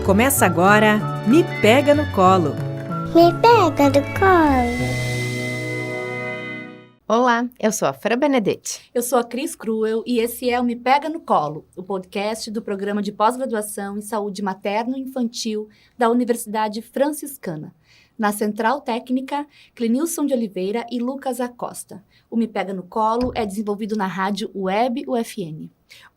Começa agora, Me Pega no Colo. Me pega no colo. Olá, eu sou a Fra Benedetti. Eu sou a Cris Cruel e esse é o Me Pega no Colo, o podcast do Programa de Pós-Graduação em Saúde Materno-Infantil da Universidade Franciscana. Na Central Técnica, Clenilson de Oliveira e Lucas Acosta. O Me Pega no Colo é desenvolvido na rádio Web UFN.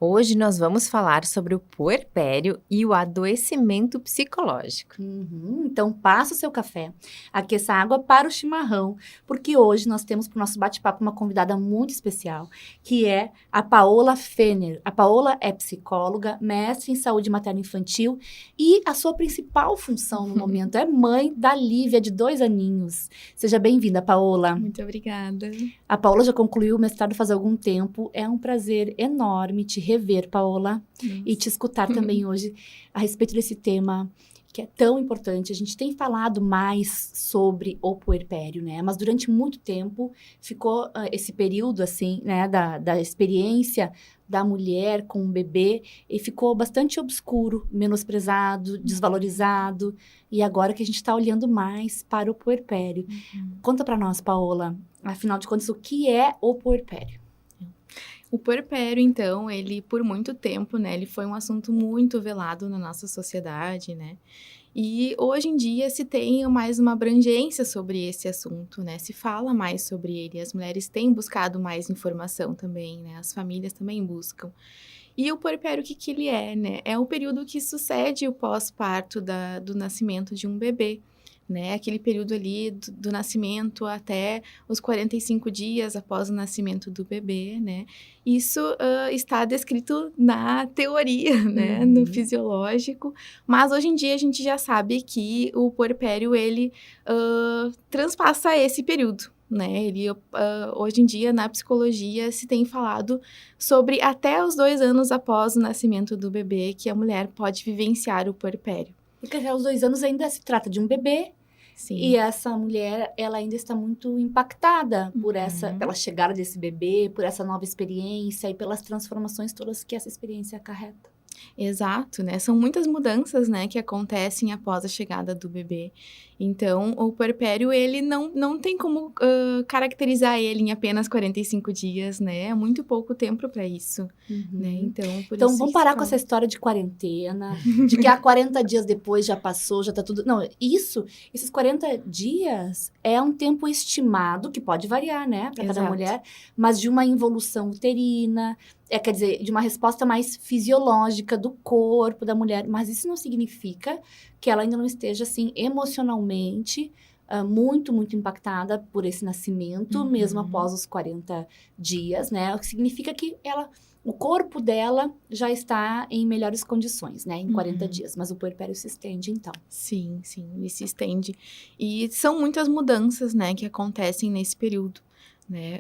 Hoje nós vamos falar sobre o puerpério e o adoecimento psicológico. Então passa o seu café, aqueça a água para o chimarrão, porque hoje nós temos para o nosso bate-papo uma convidada muito especial, que é a Paola Fener. A Paola é psicóloga, mestre em saúde materno-infantil e a sua principal função no momento é mãe da Lívia, de 2 aninhos. Seja bem-vinda, Paola. Muito obrigada. A Paola já concluiu o mestrado faz algum tempo. É um prazer enorme te rever, Paola, e te escutar também hoje a respeito desse tema que é tão importante. A gente tem falado mais sobre o puerpério, né? Mas durante muito tempo ficou esse período, assim, né, da experiência da mulher com o bebê e ficou bastante obscuro, menosprezado, desvalorizado. E agora que a gente está olhando mais para o puerpério. Conta para nós, Paola, afinal de contas, o que é o puerpério? O puerpério, então, ele por muito tempo, né, ele foi um assunto muito velado na nossa sociedade, né? E hoje em dia se tem mais uma abrangência sobre esse assunto, né? Se fala mais sobre ele, as mulheres têm buscado mais informação também, né? As famílias também buscam. E o puerpério, o que ele é, né? É o período que sucede o pós-parto do nascimento de um bebê, né? Aquele período ali do nascimento até os 45 dias após o nascimento do bebê, né? Isso está descrito na teoria, né? No fisiológico, mas hoje em dia a gente já sabe que o puerpério, ele transpassa esse período, né? Ele, hoje em dia, na psicologia, se tem falado sobre até os 2 anos após o nascimento do bebê que a mulher pode vivenciar o puerpério. Porque até os 2 anos ainda se trata de um bebê. Sim. E essa mulher, ela ainda está muito impactada por pela chegada desse bebê, por essa nova experiência e pelas transformações todas que essa experiência acarreta. Exato, né? São muitas mudanças, né, que acontecem após a chegada do bebê. Então, o puerpério, ele não tem como caracterizar ele em apenas 45 dias, né? É muito pouco tempo para isso, né? Então, Vamos parar com essa história de quarentena, de que há 40 dias depois já passou, já tá tudo... Não, esses 40 dias é um tempo estimado, que pode variar, né, para cada mulher, mas de uma involução uterina, quer dizer, de uma resposta mais fisiológica do corpo da mulher, mas isso não significa que ela ainda não esteja, assim, emocionalmente muito, muito impactada por esse nascimento, mesmo após os 40 dias, né? O que significa que o corpo dela já está em melhores condições, né? Em 40 dias, mas o puerpério se estende, então. Sim, ele se estende. E são muitas mudanças, né, que acontecem nesse período, né,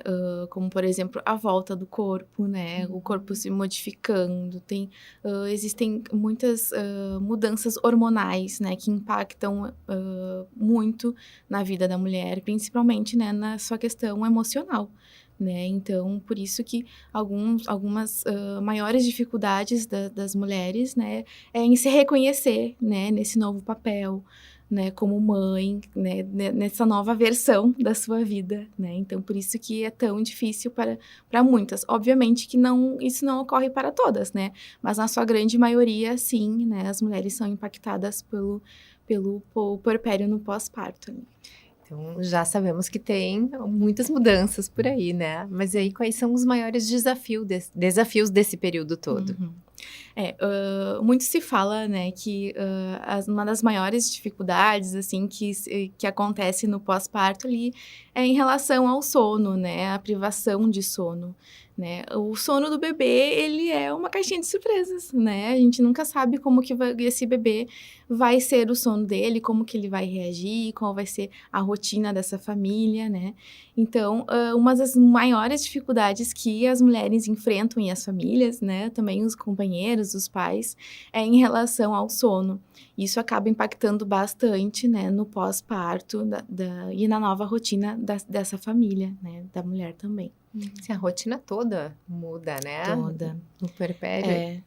como, por exemplo, a volta do corpo, né, o corpo se modificando, existem muitas mudanças hormonais, né, que impactam muito na vida da mulher, principalmente, né, na sua questão emocional, né, então, por isso que algumas maiores dificuldades das mulheres, né, é em se reconhecer, né, nesse novo papel, né, como mãe, né, nessa nova versão da sua vida, né, então por isso que é tão difícil para muitas. Obviamente que isso não ocorre para todas, né, mas na sua grande maioria, sim, né, as mulheres são impactadas pelo puerpério no pós-parto. Né? Então, já sabemos que tem muitas mudanças por aí, né? Mas aí, quais são os maiores desafios desse período todo? Muito se fala, né, que uma das maiores dificuldades, assim, que acontece no pós-parto ali é em relação ao sono, né, a privação de sono, né. O sono do bebê, ele é uma caixinha de surpresas, né, a gente nunca sabe como que esse bebê vai ser o sono dele, como que ele vai reagir, qual vai ser a rotina dessa família, né. Então, uma das maiores dificuldades que as mulheres enfrentam e as famílias, né, também os companheiros, os pais, é em relação ao sono. Isso acaba impactando bastante, né, no pós-parto e na nova rotina dessa família, né, da mulher também. A rotina toda muda, né? Toda. No puerpério.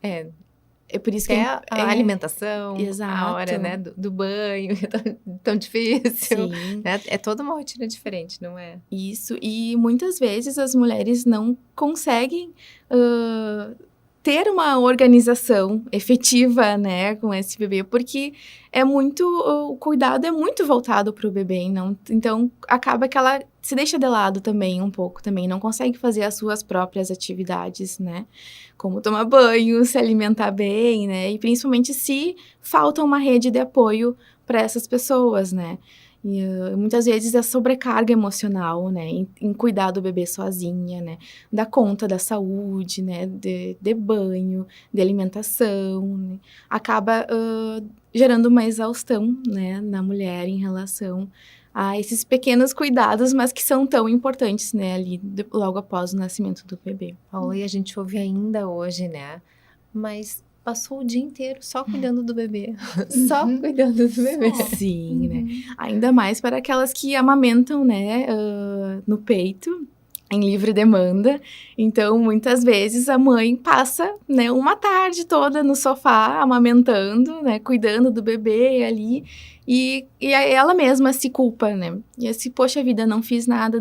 É por isso que Até a alimentação, Exato. a hora, né, do banho, que é tão difícil. Sim. Né? É toda uma rotina diferente, não é? Isso, e muitas vezes as mulheres não conseguem ter uma organização efetiva, né, com esse bebê, porque o cuidado é muito voltado para o bebê, então acaba que ela se deixa de lado também um pouco, também não consegue fazer as suas próprias atividades, né, como tomar banho, se alimentar bem, né, e principalmente se falta uma rede de apoio para essas pessoas, né. E muitas vezes a sobrecarga emocional, né, em cuidar do bebê sozinha, né, dar conta da saúde, né, de banho, de alimentação, né, acaba gerando uma exaustão, né, na mulher em relação a esses pequenos cuidados, mas que são tão importantes, né, ali logo após o nascimento do bebê. Paula, e a gente ouve ainda hoje, né, mas passou o dia inteiro só cuidando do bebê. Só cuidando do bebê. Sim, né? Ainda mais para aquelas que amamentam, né, no peito, em livre demanda. Então, muitas vezes a mãe passa, né, uma tarde toda no sofá, amamentando, né, cuidando do bebê ali, e ela mesma se culpa, né? E assim, poxa vida, não fiz nada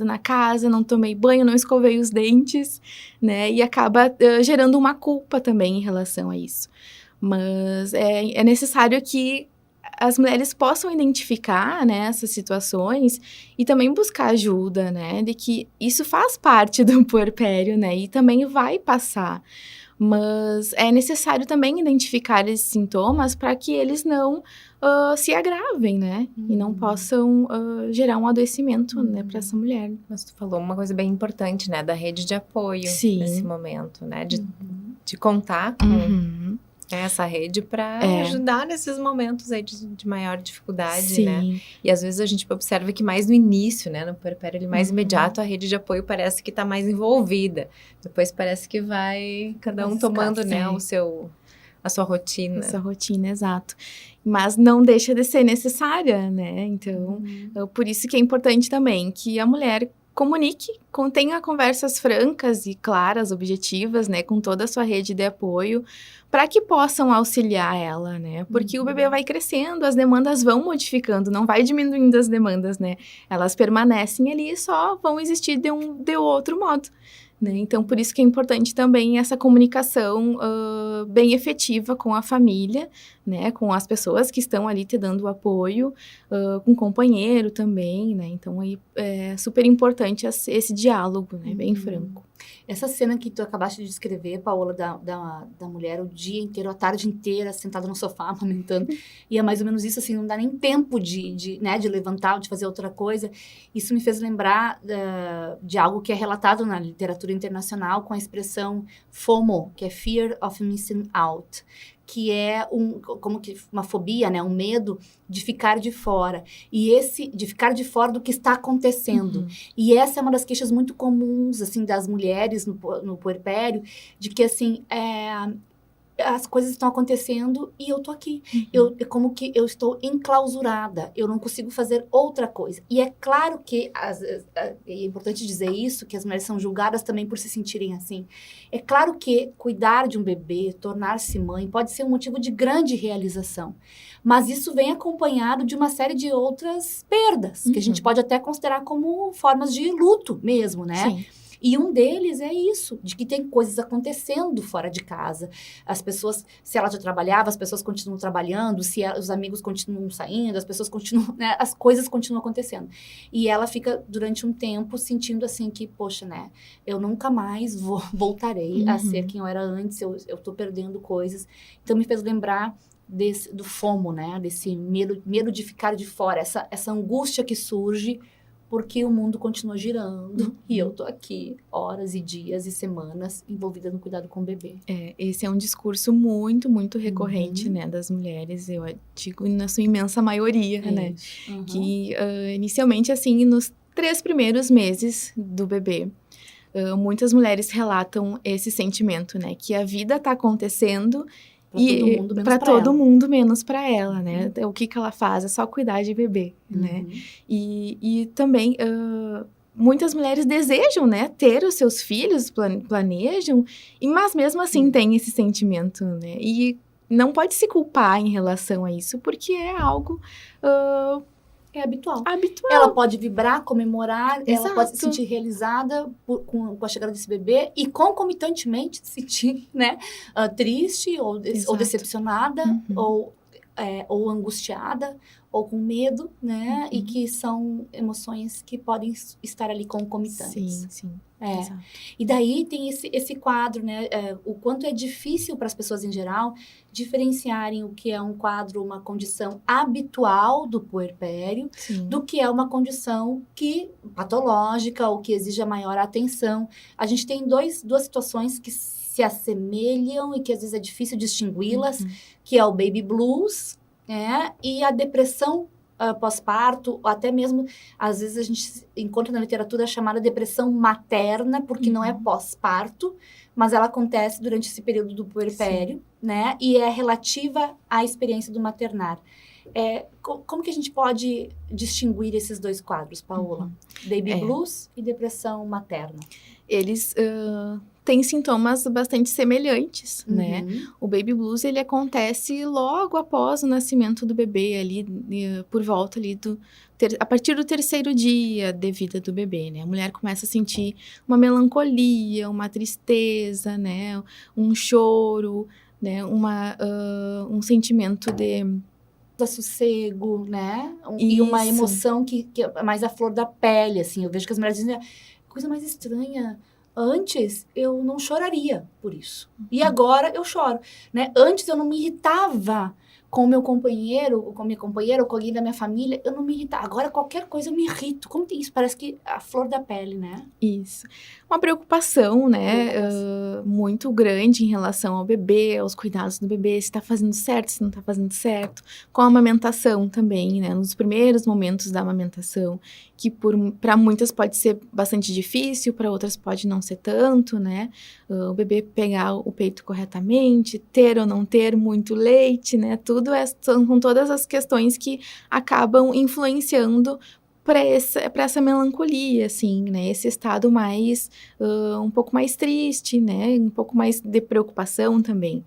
na casa, não tomei banho, não escovei os dentes, né? E acaba gerando uma culpa também em relação a isso. Mas é necessário que as mulheres possam identificar, né, essas situações e também buscar ajuda, né, de que isso faz parte do puerpério, né, e também vai passar. Mas é necessário também identificar esses sintomas para que eles não se agravem, né, e não possam gerar um adoecimento, né, para essa mulher. Mas tu falou uma coisa bem importante, né, da rede de apoio Sim. nesse momento, né, de contar com essa rede para ajudar nesses momentos aí de maior dificuldade, Sim. né? E às vezes a gente observa que mais no início, né, no puerpério ele mais imediato, a rede de apoio parece que está mais envolvida. Depois parece que vai cada um tomando, né, a sua rotina. Essa rotina, exato. Mas não deixa de ser necessária, né? Então, por isso que é importante também que a mulher comunique, tenha conversas francas e claras, objetivas, né, com toda a sua rede de apoio, para que possam auxiliar ela, né, porque o bebê vai crescendo, as demandas vão modificando, não vai diminuindo as demandas, né, elas permanecem ali e só vão existir de outro modo, né, então por isso que é importante também essa comunicação bem efetiva com a família, né, com as pessoas que estão ali te dando apoio, com o companheiro também, né, então aí é super importante esse diálogo, né, bem franco. Essa cena que tu acabaste de descrever, Paola, da mulher o dia inteiro, a tarde inteira, sentada no sofá, amamentando, e é mais ou menos isso, assim, não dá nem tempo de levantar ou de fazer outra coisa. Isso me fez lembrar de algo que é relatado na literatura internacional com a expressão FOMO, que é Fear of Missing Out, que é como que uma fobia, né, um medo de ficar de fora, de ficar de fora do que está acontecendo. E essa é uma das queixas muito comuns, assim, das mulheres no puerpério, de que, assim, as coisas estão acontecendo e eu tô aqui. É como que eu estou enclausurada, eu não consigo fazer outra coisa. E é claro que, é importante dizer isso, que as mulheres são julgadas também por se sentirem assim. É claro que cuidar de um bebê, tornar-se mãe, pode ser um motivo de grande realização. Mas isso vem acompanhado de uma série de outras perdas, que a gente pode até considerar como formas de luto mesmo, né? Sim. E um deles é isso, de que tem coisas acontecendo fora de casa. As pessoas, se ela já trabalhava, as pessoas continuam trabalhando, se os amigos continuam saindo, as pessoas continuam, né, as coisas continuam acontecendo. E ela fica, durante um tempo, sentindo assim que, poxa, né, eu nunca mais voltarei a ser quem eu era antes, eu tô perdendo coisas. Então, me fez lembrar do FOMO, né, desse medo de ficar de fora, essa angústia que surge porque o mundo continua girando e eu tô aqui horas e dias e semanas envolvida no cuidado com o bebê. Esse é um discurso muito, muito recorrente, né, das mulheres, eu digo na sua imensa maioria, né, que inicialmente, assim, nos 3 primeiros meses do bebê, muitas mulheres relatam esse sentimento, né, que a vida tá acontecendo para todo mundo menos para ela, né? O que ela faz é só cuidar de bebê, né? E também muitas mulheres desejam, né, ter os seus filhos, planejam, mas mesmo assim tem esse sentimento, né? E não pode se culpar em relação a isso, porque é algo É habitual. habitual. Ela pode vibrar, comemorar, ela pode se Exato. sentir realizada com a chegada desse bebê e concomitantemente se sentir, né, triste ou Exato. decepcionada ou angustiada ou com medo, né, e que são emoções que podem estar ali concomitantes. Sim. É. Exato. E daí tem esse quadro, né? O quanto é difícil para as pessoas em geral diferenciarem o que é um quadro, uma condição habitual do puerpério, Sim. do que é uma condição patológica ou que exija maior atenção. A gente tem duas situações que se assemelham e que às vezes é difícil distingui-las, que é o baby blues, né? E a depressão pós-parto, ou até mesmo, às vezes a gente encontra na literatura a chamada depressão materna, porque não é pós-parto, mas ela acontece durante esse período do puerpério, né? E é relativa à experiência do maternar. Como que a gente pode distinguir esses dois quadros, Paola? Baby blues e depressão materna. Eles têm sintomas bastante semelhantes, né? O baby blues, ele acontece logo após o nascimento do bebê, ali, por volta ali a partir do 3º dia de vida do bebê, né? A mulher começa a sentir uma melancolia, uma tristeza, né? Um choro, né? Um sentimento de Sossego, né? E uma emoção que é mais à flor da pele, assim. Eu vejo que as mulheres dizem, coisa mais estranha. Antes, eu não choraria por isso. E agora, eu choro, né? Antes, eu não me irritava com o meu companheiro, ou com a minha companheira, ou com alguém da minha família. Eu não me irritava. Agora, qualquer coisa, eu me irrito. Como tem isso? Parece que a flor da pele, né? Isso. Uma preocupação, né, muito grande em relação ao bebê, aos cuidados do bebê, se está fazendo certo, se não está fazendo certo. Com a amamentação também, né, nos primeiros momentos da amamentação, que para muitas pode ser bastante difícil, para outras pode não ser tanto, né, o bebê pegar o peito corretamente, ter ou não ter muito leite, né, são todas as questões que acabam influenciando para essa melancolia, assim, né? Esse estado mais, um pouco mais triste, né? Um pouco mais de preocupação também.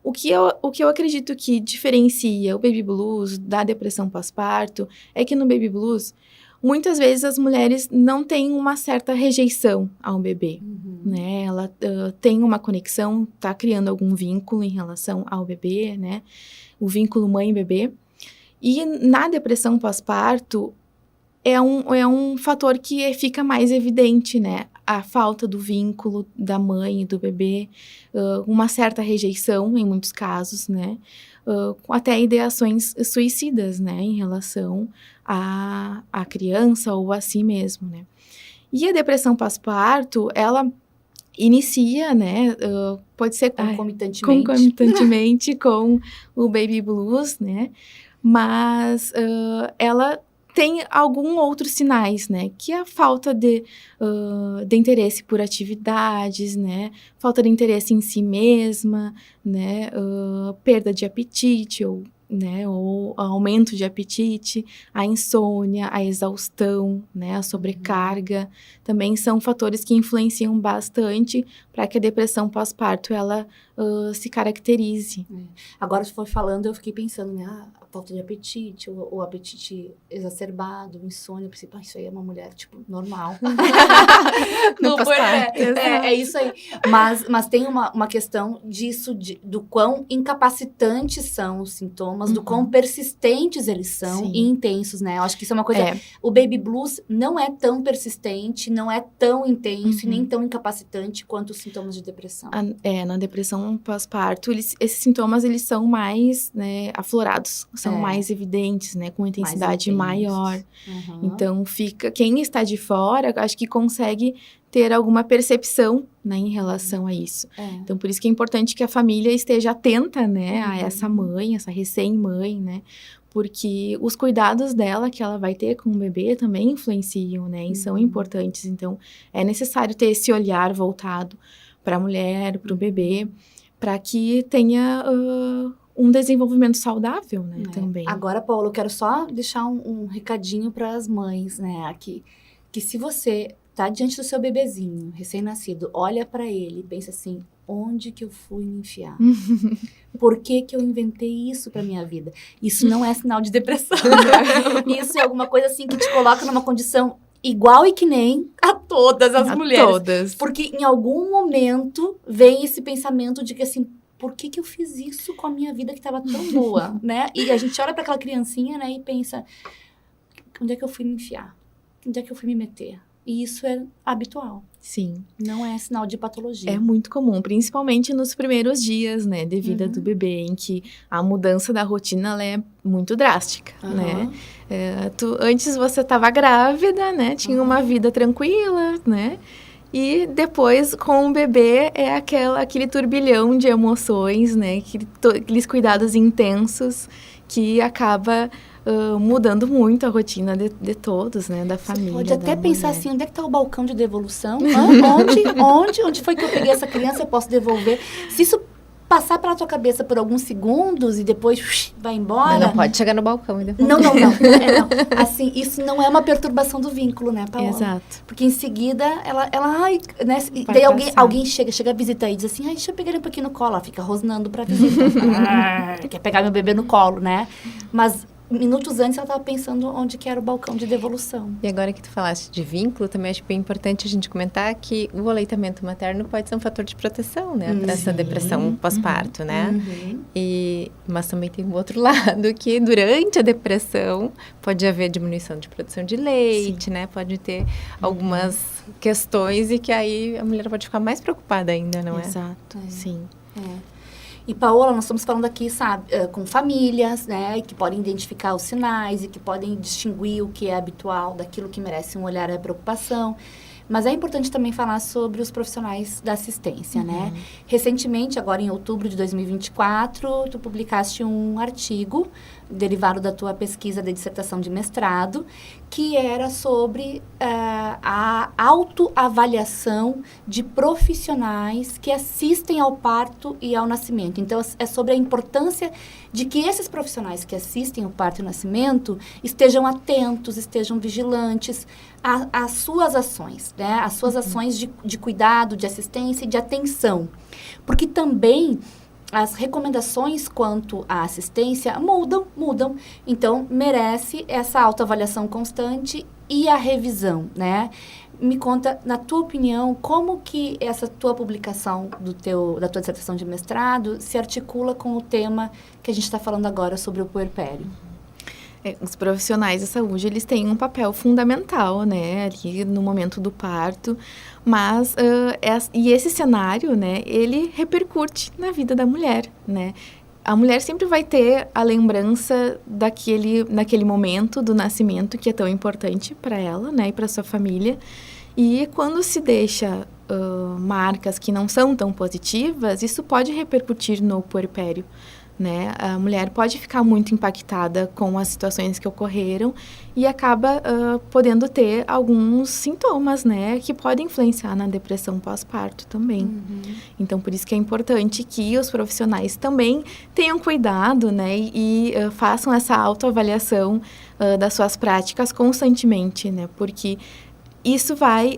O que eu acredito que diferencia o baby blues da depressão pós-parto é que no baby blues, muitas vezes as mulheres não têm uma certa rejeição ao bebê, né? Ela tem uma conexão, tá criando algum vínculo em relação ao bebê, né? O vínculo mãe-bebê. E na depressão pós-parto, é um fator que fica mais evidente, né? A falta do vínculo da mãe e do bebê, uma certa rejeição em muitos casos, né? Até ideações suicidas, né? Em relação à criança ou a si mesmo, né? E a depressão pós-parto, ela inicia, né? Pode ser concomitantemente com o baby blues, né? Mas ela tem alguns outros sinais, né? Que é a falta de interesse por atividades, né? Falta de interesse em si mesma, né? Perda de apetite ou aumento de apetite, a insônia, a exaustão, né? A sobrecarga, também são fatores que influenciam bastante para que a depressão pós-parto, ela se caracterize. Agora, se for falando, eu fiquei pensando, né? A falta de apetite, ou apetite exacerbado, insônia, eu pensei, isso aí é uma mulher, tipo, normal. Não faz parte. É isso aí. Mas tem uma questão disso, do quão incapacitantes são os sintomas, do quão persistentes eles são e intensos, né? Eu acho que isso é uma coisa... O baby blues não é tão persistente, não é tão intenso e nem tão incapacitante quanto os sintomas de depressão. Na depressão pós-parto, esses sintomas, eles são mais, né, aflorados, são mais evidentes, né, com intensidade maior. Então, quem está de fora, acho que consegue ter alguma percepção, né, em relação a isso. Então, por isso que é importante que a família esteja atenta, né, a essa mãe, essa recém-mãe, né, porque os cuidados dela que ela vai ter com o bebê também influenciam, né, e são importantes. Então, é necessário ter esse olhar voltado para a mulher, para o bebê, para que tenha um desenvolvimento saudável, né, também. Agora, Paula, eu quero só deixar um recadinho para as mães, né, aqui. que se você tá diante do seu bebezinho, recém-nascido, olha para ele e pensa assim, onde que eu fui me enfiar? Por que eu inventei isso para minha vida? Isso não é sinal de depressão. Isso é alguma coisa assim que te coloca numa condição igual e que nem a todas as mulheres. Todas. Porque em algum momento vem esse pensamento de que assim, por que eu fiz isso com a minha vida que estava tão boa, né? E a gente olha para aquela criancinha, né, e pensa, onde é que eu fui me enfiar? Onde é que eu fui me meter? E isso é habitual. Sim. Não é sinal de patologia. É muito comum, principalmente nos primeiros dias, né, de vida do bebê, em que a mudança da rotina, ela é muito drástica, né? Antes você estava grávida, né, tinha uma vida tranquila, né? E depois, com o bebê, é aquele turbilhão de emoções, né? Aqueles cuidados intensos que acaba mudando muito a rotina de todos, né? Da família. Você pode até pensar assim, onde é que está o balcão de devolução? Onde foi que eu peguei essa criança? Eu posso devolver? Se isso passar pela tua cabeça por alguns segundos e depois vai embora... Mas não pode chegar no balcão e devolver. Não. Assim, isso não é uma perturbação do vínculo, né, Paola? Exato. Porque em seguida, ela ai, né? E daí alguém chega a visitar e diz assim, ai, deixa eu pegar ele um pouquinho no colo. Ela fica rosnando pra visita. Quer pegar meu bebê no colo, né? Mas minutos antes ela estava pensando onde que era o balcão de devolução. E agora que tu falaste de vínculo, também acho bem importante a gente comentar que o aleitamento materno pode ser um fator de proteção, né? Para essa depressão pós-parto, né? Mas também tem um outro lado, que durante a depressão pode haver diminuição de produção de leite, né? Pode ter algumas questões e que aí a mulher pode ficar mais preocupada ainda, não é? Exato, sim. E, Paola, nós estamos falando aqui, sabe, com famílias, né, que podem identificar os sinais e que podem distinguir o que é habitual daquilo que merece um olhar e preocupação. Mas é importante também falar sobre os profissionais da assistência, né? Recentemente, agora em outubro de 2024, tu publicaste um artigo derivado da tua pesquisa de dissertação de mestrado, que era sobre a autoavaliação de profissionais que assistem ao parto e ao nascimento. Então, é sobre a importância de que esses profissionais que assistem ao parto e ao nascimento estejam atentos, estejam vigilantes às suas ações, né? As suas ações de cuidado, de assistência e de atenção. Porque também as recomendações quanto à assistência mudam. Então, merece essa autoavaliação constante e a revisão, né? Me conta, na tua opinião, como que essa tua publicação da tua dissertação de mestrado se articula com o tema que a gente está falando agora sobre o puerpério? Os profissionais da saúde, eles têm um papel fundamental, né, ali no momento do parto, mas, e esse cenário, né, ele repercute na vida da mulher, né. A mulher sempre vai ter a lembrança naquele momento do nascimento, que é tão importante para ela, né, e para sua família, e quando se deixa marcas que não são tão positivas, isso pode repercutir no puerpério, né? A mulher pode ficar muito impactada com as situações que ocorreram e acaba podendo ter alguns sintomas, né, que podem influenciar na depressão pós-parto também. Então, por isso que é importante que os profissionais também tenham cuidado, né, e façam essa autoavaliação das suas práticas constantemente, né, porque isso vai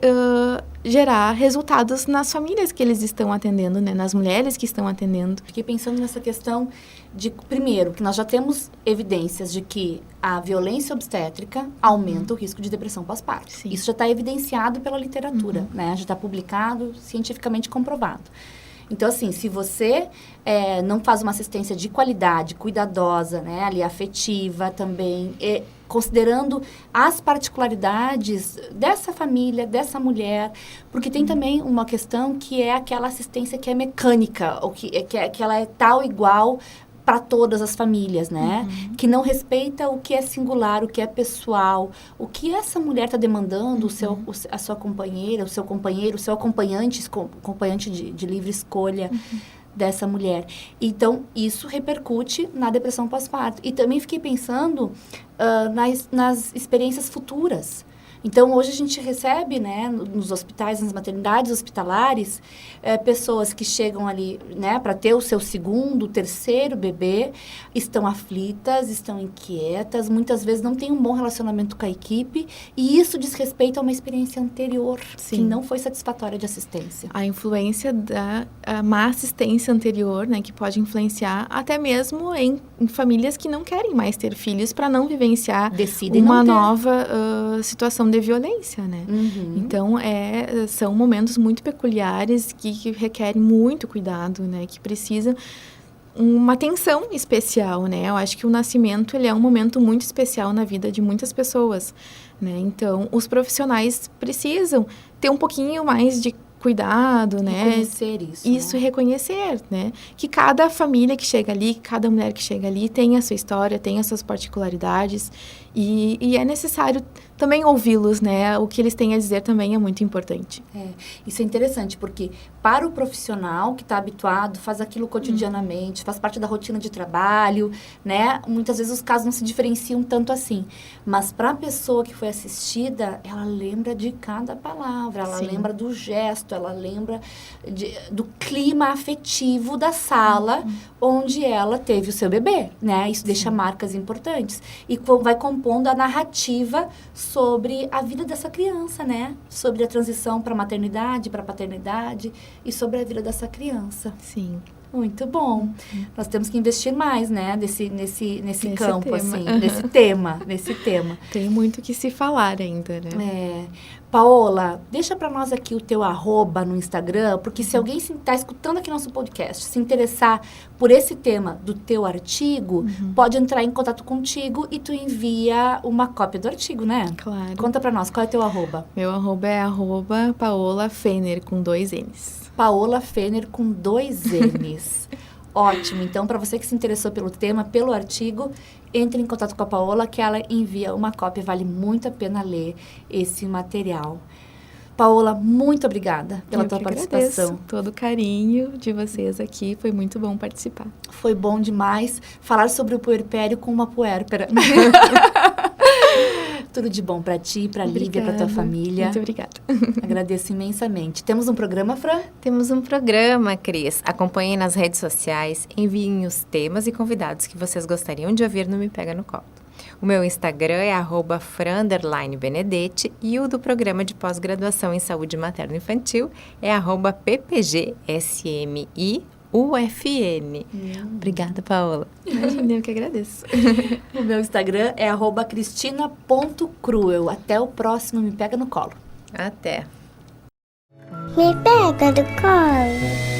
gerar resultados nas famílias que eles estão atendendo, né? Nas mulheres que estão atendendo. Fiquei pensando nessa questão de, primeiro, que nós já temos evidências de que a violência obstétrica aumenta o risco de depressão pós-parto. Isso já está evidenciado pela literatura, né? Já está publicado, cientificamente comprovado. Então, assim, se você não faz uma assistência de qualidade, cuidadosa, né, ali afetiva também, considerando as particularidades dessa família, dessa mulher, porque tem também uma questão que é aquela assistência que é mecânica, ou que ela é tal igual para todas as famílias, né? Que não respeita o que é singular, o que é pessoal, o que essa mulher está demandando, a sua companheira, o seu companheiro, o seu acompanhante de livre escolha dessa mulher. Então, isso repercute na depressão pós-parto. E também fiquei pensando nas experiências futuras. Então, hoje a gente recebe, né, nos hospitais, nas maternidades hospitalares, pessoas que chegam ali, né, para ter o seu segundo, terceiro bebê, estão aflitas, estão inquietas, muitas vezes não têm um bom relacionamento com a equipe, e isso diz respeito a uma experiência anterior, que não foi satisfatória de assistência. A influência da má assistência anterior, né, que pode influenciar até mesmo em famílias que não querem mais ter filhos para não vivenciar uma nova situação de violência, né? Então, são momentos muito peculiares que requerem muito cuidado, né? Que precisam uma atenção especial, né? Eu acho que o nascimento, ele é um momento muito especial na vida de muitas pessoas, né? Então, os profissionais precisam ter um pouquinho mais de cuidado, né? Reconhecer isso. Isso, né? Reconhecer, né? Que cada família que chega ali, cada mulher que chega ali tem a sua história, tem as suas particularidades e é necessário também ouvi-los, né? O que eles têm a dizer também é muito importante. Isso é interessante, porque para o profissional que está habituado, faz aquilo cotidianamente, faz parte da rotina de trabalho, né? Muitas vezes os casos não se diferenciam tanto assim. Mas para a pessoa que foi assistida, ela lembra de cada palavra, ela lembra do gesto, ela lembra do clima afetivo da sala onde ela teve o seu bebê, né? Isso deixa marcas importantes. E vai compondo a narrativa sobre a vida dessa criança, né? Sobre a transição para maternidade, para paternidade e sobre a vida dessa criança. Sim. Muito bom. Nós temos que investir mais, né? Nesse campo, tema. assim. Nesse tema. Tem muito que se falar ainda, né? Paola, deixa para nós aqui o teu @ no Instagram, porque se alguém está escutando aqui nosso podcast, se interessar por esse tema do teu artigo, pode entrar em contato contigo e tu envia uma cópia do artigo, né? Claro. Conta para nós, qual é teu @? Meu @ é @Paola Fener, com 2 N's. Paola Fener, com 2 N's. Ótimo. Então, para você que se interessou pelo tema, pelo artigo, entre em contato com a Paola, que ela envia uma cópia. Vale muito a pena ler esse material. Paola, muito obrigada pela tua participação. Agradeço todo o carinho de vocês aqui. Foi muito bom participar. Foi bom demais falar sobre o puerpério com uma puérpera. Tudo de bom para ti, para a Lívia, para tua família. Muito obrigada. Agradeço imensamente. Temos um programa, Fran? Temos um programa, Cris. Acompanhem nas redes sociais, enviem os temas e convidados que vocês gostariam de ouvir no Me Pega no Colo. O meu Instagram é @Fran_Benedetti e o do Programa de Pós-Graduação em Saúde Materno-Infantil é @PPGSMIUFN. Obrigada, Paola. Imagina, eu que agradeço. O meu Instagram é @Cristina.cruel. Até o próximo Me Pega no Colo. Até. Me pega do colo.